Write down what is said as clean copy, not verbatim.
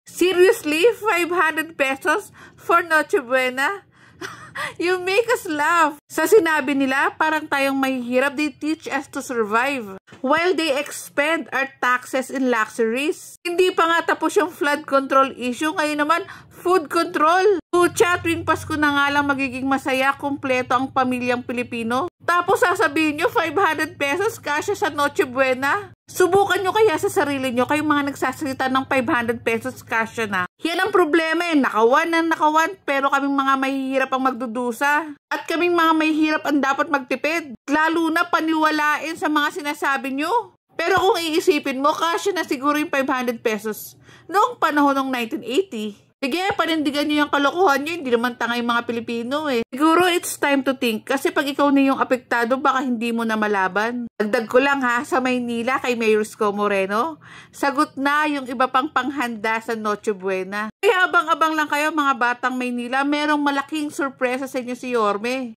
Seriously? 500 pesos for Noche Buena? You make us laugh. Sa sinabi nila, parang tayong mahihirap, they teach us to survive while they expend our taxes in luxuries. Hindi pa nga tapos yung flood control issue, ngayon naman food control. Pucha, tuwing Pasko na nga lang magiging masaya, kumpleto ang pamilyang Pilipino. Tapos sasabihin nyo, 500 pesos kasya sa Noche Buena? Subukan nyo kaya sa sarili nyo, kayong mga nagsasalita ng 500 pesos kasya na. Yan ang problema eh, nakawan, pero kaming mga mahihirap ang magdudusa. At kaming mga mahihirap ang dapat magtipid. Lalo na paniwalain sa mga sinasabi nyo. Pero kung iisipin mo, kasya na siguro yung 500 pesos noong panahon ng 1980. Sige, panindigan nyo yung kalokohan nyo, hindi naman tanga yung mga Pilipino eh. Siguro it's time to think, kasi pag ikaw na yung apektado, baka hindi mo na malaban. Dagdag ko lang ha, sa Maynila kay Mayor Isko Moreno, sagot na yung iba pang panghanda sa Noche Buena. Kaya abang-abang lang kayo mga batang Maynila, merong malaking sorpresa sa inyo si Yorme.